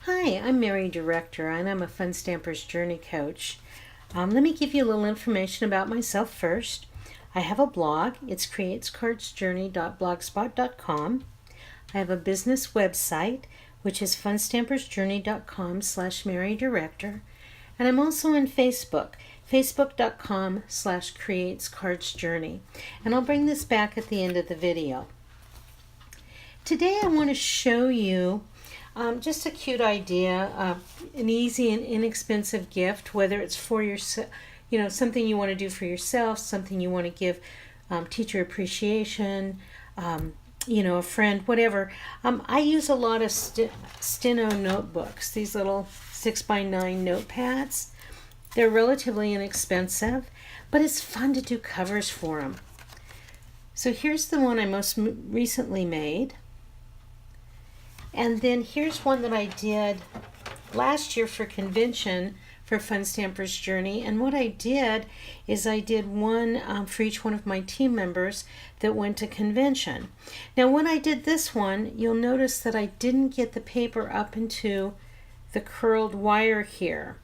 Hi, I'm Mary Director, and I'm a Fun Stamper's Journey Coach. Let me give you a little information about myself first. I have a blog. It's KreatesKardsJourney.blogspot.com. I have a business website, which is funstampersjourney.com/Mary Director. And I'm also on Facebook, facebook.com/KreatesKardsJourney. And I'll bring this back at the end of the video. Today I want to show you just a cute idea, an easy and inexpensive gift, whether it's for yourself, something you want to do for yourself, something you want to give teacher appreciation, a friend, whatever. I use a lot of Steno notebooks, these little 6x9 notepads. They're relatively inexpensive, but it's fun to do covers for them. So here's the one I most recently made. And then here's one that I did last year for convention for Fun Stamper's Journey. And what I did is I did one for each one of my team members that went to convention. Now when I did this one, you'll notice that I didn't get the paper up into the curled wire here.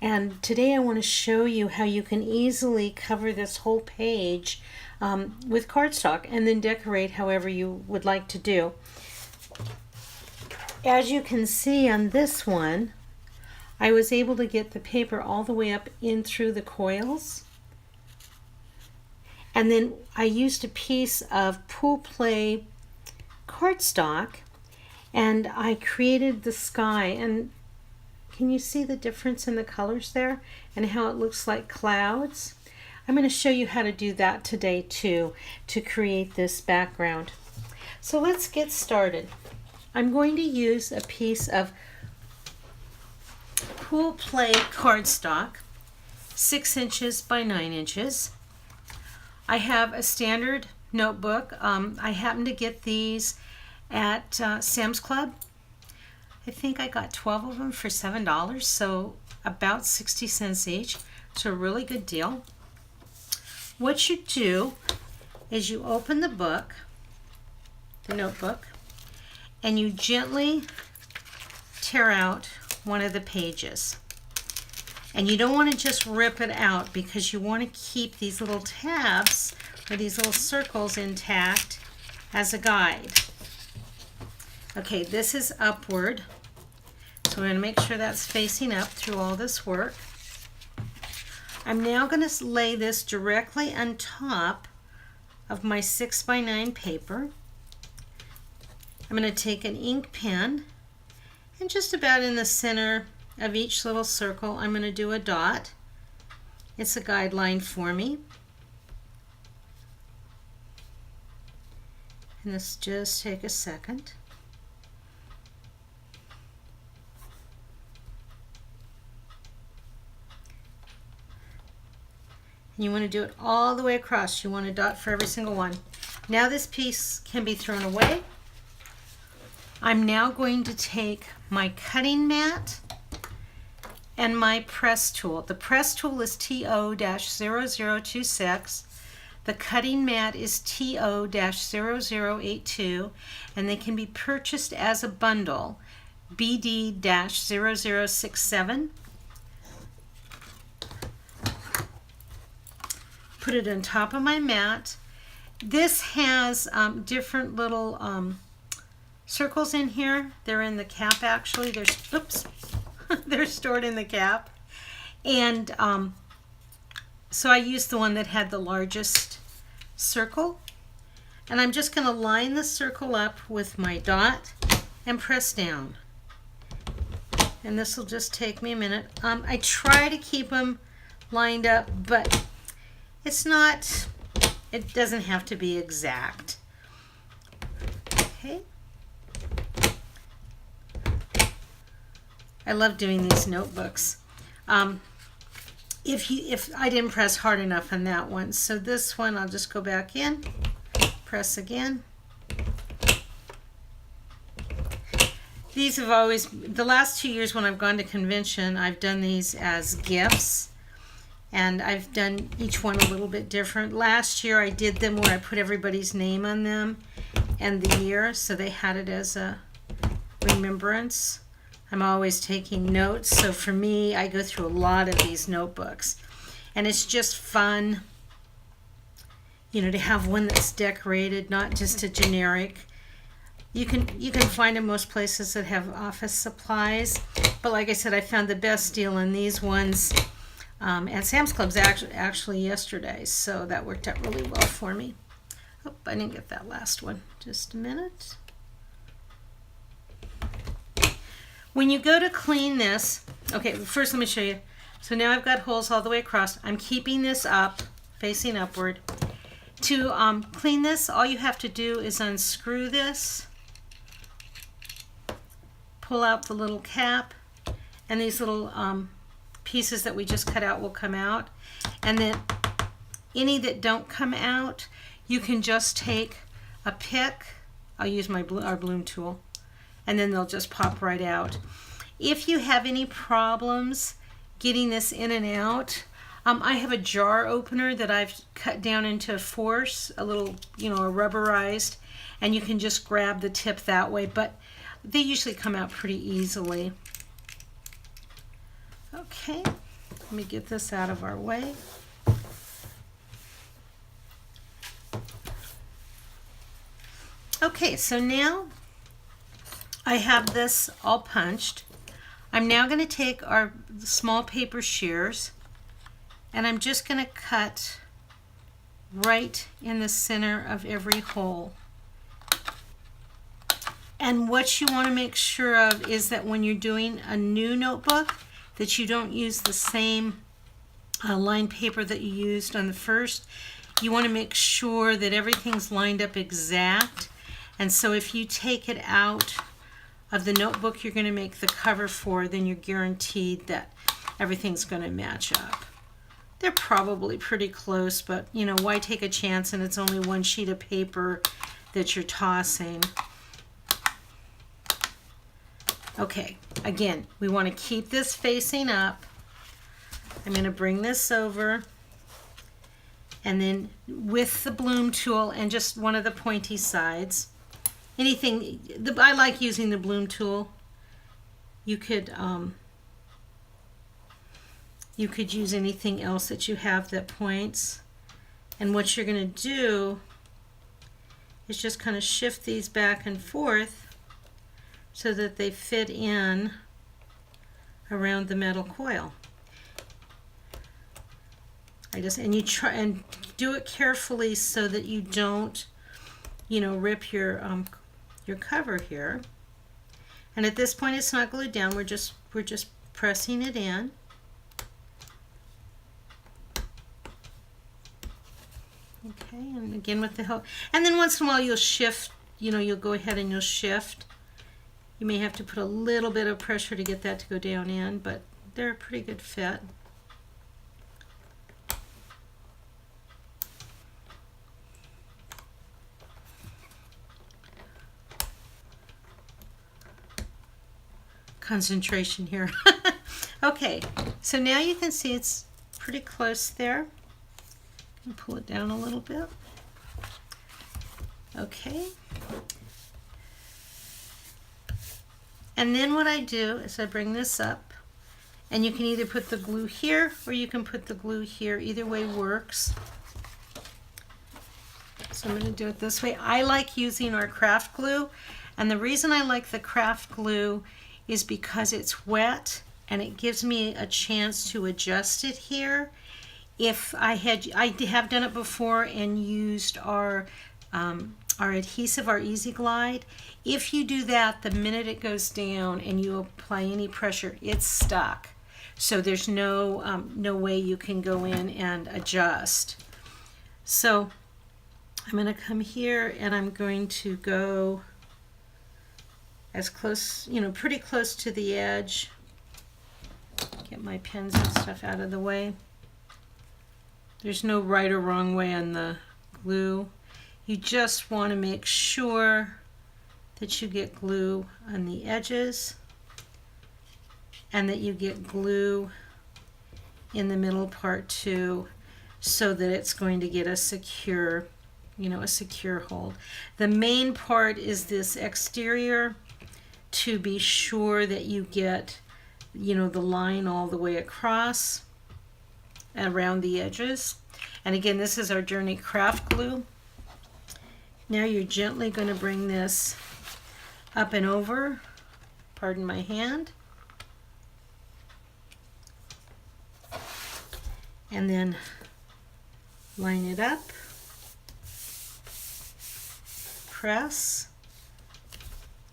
And today I want to show you how you can easily cover this whole page with cardstock and then decorate however you would like to do. As you can see on this one, I was able to get the paper all the way up in through the coils. And then I used a piece of pool play cardstock and I created the sky. And can you see the difference in the colors there and how it looks like clouds? I'm going to show you how to do that today too, to create this background. So let's get started. I'm going to use a piece of pool play cardstock, 6 inches by 9 inches. I have a standard notebook. I happen to get these at Sam's Club. I think I got 12 of them for $7, so about 60 cents each. It's a really good deal. What you do is you open the book, the notebook, and you gently tear out one of the pages. And you don't want to just rip it out because you want to keep these little tabs or these little circles intact as a guide. Okay, this is upward. So we're going to make sure that's facing up through all this work. I'm now going to lay this directly on top of my 6x9 paper. I'm going to take an ink pen and just about in the center of each little circle I'm going to do a dot. It's a guideline for me. And this just take a second. And you want to do it all the way across. You want a dot for every single one. Now this piece can be thrown away. I'm now going to take my cutting mat and my press tool. The press tool is TO-0026. The cutting mat is TO-0082, and they can be purchased as a bundle, BD-0067. Put it on top of my mat. This has different little circles in here. They're in the cap actually. They're stored in the cap. And so I used the one that had the largest circle. And I'm just going to line the circle up with my dot and press down. And this will just take me a minute. I try to keep them lined up, but it doesn't have to be exact. Okay. I love doing these notebooks. If I didn't press hard enough on that one, so this one I'll just go back in, press again. These have always, the last 2 years when I've gone to convention, I've done these as gifts, and I've done each one a little bit different. Last year I did them where I put everybody's name on them and the year, so they had it as a remembrance. I'm always taking notes. So for me, I go through a lot of these notebooks. And it's just fun, you know, to have one that's decorated, not just a generic. You can find in most places that have office supplies. But like I said, I found the best deal on these ones at Sam's Club's actually yesterday. So that worked out really well for me. Oh, I didn't get that last one. Just a minute. When you go to clean this, okay, first let me show you. So now I've got holes all the way across. I'm keeping this up, facing upward. To clean this, all you have to do is unscrew this, pull out the little cap, and these little pieces that we just cut out will come out. And then any that don't come out, you can just take a pick. I'll use our bloom tool, and then they'll just pop right out. If you have any problems getting this in and out, I have a jar opener that I've cut down into fourths, a little, you know, a rubberized, and you can just grab the tip that way, but they usually come out pretty easily. Okay, let me get this out of our way. Okay, so now I have this all punched. I'm now going to take our small paper shears, and I'm just going to cut right in the center of every hole. And what you want to make sure of is that when you're doing a new notebook, that you don't use the same lined paper that you used on the first. You want to make sure that everything's lined up exact. And so if you take it out of the notebook you're going to make the cover for, then you're guaranteed that everything's going to match up. They're probably pretty close, but you know, why take a chance, and it's only one sheet of paper that you're tossing. Okay, again, we want to keep this facing up. I'm going to bring this over, and then with the bloom tool and just one of the pointy sides, anything, I like using the bloom tool. You could use anything else that you have that points. And what you're going to do is just kind of shift these back and forth so that they fit in around the metal coil. And you try and do it carefully so that you don't, you know, rip your cover here. And at this point, it's not glued down. We're just pressing it in. Okay, and again with the help. And then once in a while you'll shift, you know, you'll go ahead and you'll shift. You may have to put a little bit of pressure to get that to go down in, but they're a pretty good fit. Concentration here. Okay, so now you can see it's pretty close there. Pull it down a little bit. Okay. And then what I do is I bring this up, and you can either put the glue here or you can put the glue here. Either way works. So I'm going to do it this way. I like using our craft glue, and the reason I like the craft glue is because it's wet and it gives me a chance to adjust it here. If I have done it before and used our adhesive, our Easy Glide. If you do that, the minute it goes down and you apply any pressure, it's stuck. So there's no way you can go in and adjust. So I'm going to come here and I'm going to go as close, you know, pretty close to the edge. Get my pens and stuff out of the way. There's no right or wrong way on the glue. You just want to make sure that you get glue on the edges and that you get glue in the middle part too, so that it's going to get a secure, you know, a secure hold. The main part is this exterior to be sure that you get, you know, the line all the way across around the edges. And again, this is our Journey craft glue. Now you're gently going to bring this up and over, pardon my hand, and then line it up, press,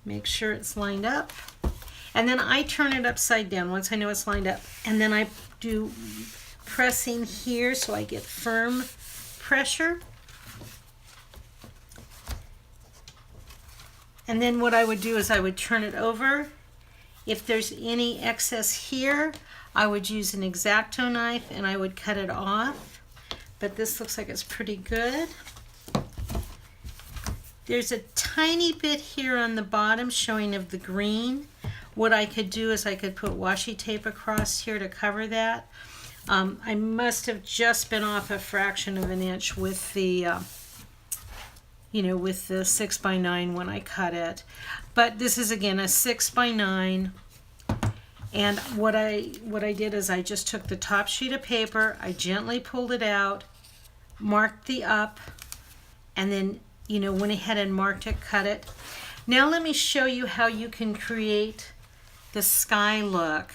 make sure it's lined up, and then I turn it upside down once I know it's lined up, and then I do pressing here so I get firm pressure. And then what I would do is I would turn it over. If there's any excess here, I would use an X-Acto knife and I would cut it off. But this looks like it's pretty good. There's a tiny bit here on the bottom showing of the green. What I could do is I could put washi tape across here to cover that. I must have just been off a fraction of an inch with the you know, with the 6x9 when I cut it. But this is again a 6x9. And what I did is I just took the top sheet of paper, I gently pulled it out, marked the up, and then, you know, went ahead and marked it, cut it. Now let me show you how you can create the sky look.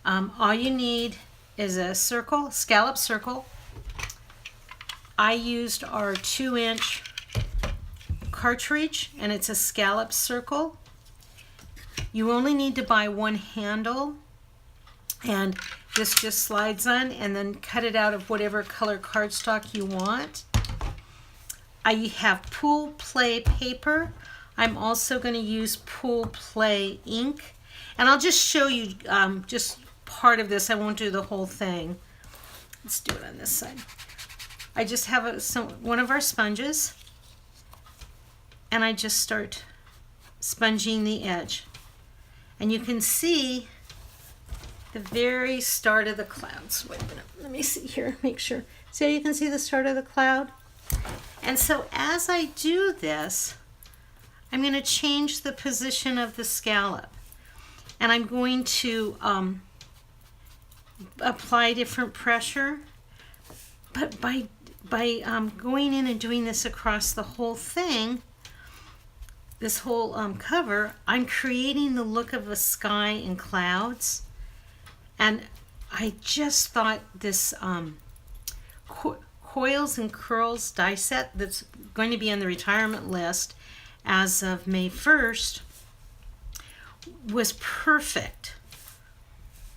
All you need is a circle, scallop circle. I used our 2-inch cartridge, and it's a scallop circle. You only need to buy one handle, and this just slides on, and then cut it out of whatever color cardstock you want. I have Pool Play paper. I'm also going to use Pool Play ink, and I'll just show you just part of this. I won't do the whole thing. Let's do it on this side. I just have one of our sponges, and I just start sponging the edge. And you can see the very start of the clouds. Wait a minute, let me see here, make sure. See how you can see the start of the cloud? And so as I do this, I'm going to change the position of the scallop. And I'm going to apply different pressure. But by going in and doing this across the whole thing, this whole cover, I'm creating the look of a sky and clouds. And I just thought this Coils and Curls die set that's going to be on the retirement list as of May 1st was perfect.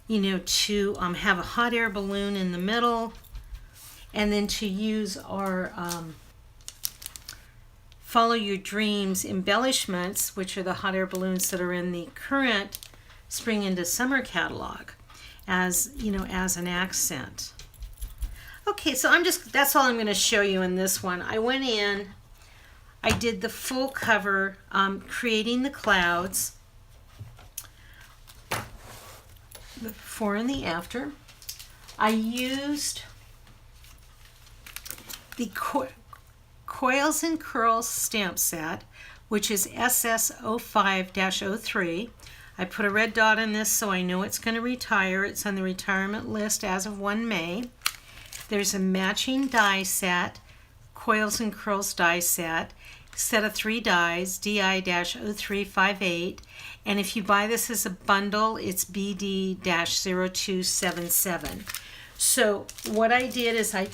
You know, to have a hot air balloon in the middle, and then to use our Follow Your Dreams embellishments, which are the hot air balloons that are in the current spring into summer catalog, as you know, as an accent. Okay, so that's all I'm going to show you in this one. I went in, I did the full cover, creating the clouds, the before and the after. I used the Coils and Curls stamp set, which is SS05-03. I put a red dot on this so I know it's going to retire. It's on the retirement list as of 1 May. There's a matching die set, Coils and Curls die set of 3 dies, DI-0358. And if you buy this as a bundle, it's BD-0277. So what I did is I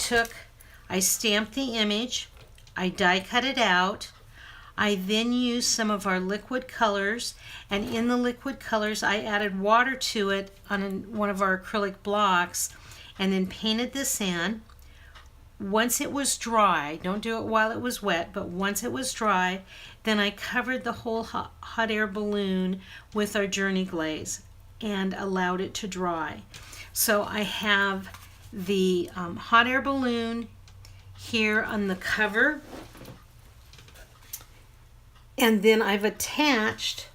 stamped the image, I die cut it out. I then used some of our liquid colors, and in the liquid colors I added water to it on one of our acrylic blocks, and then painted this in. Once it was dry, don't do it while it was wet, but once it was dry, then I covered the whole hot air balloon with our Journey glaze and allowed it to dry. So I have the hot air balloon here on the cover, and then I've attached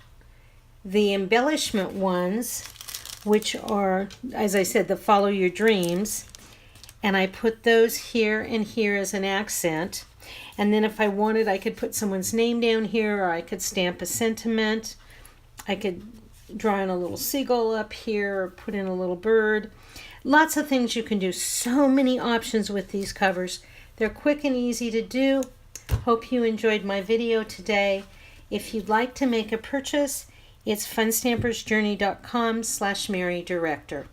the embellishment ones, which are, as I said, the Follow Your Dreams, and I put those here and here as an accent. And then if I wanted, I could put someone's name down here, or I could stamp a sentiment. I could draw in a little seagull up here, or put in a little bird. Lots of things you can do. So many options with these covers. They're quick and easy to do. Hope you enjoyed my video today. If you'd like to make a purchase, it's funstampersjourney.com/MaryDirector.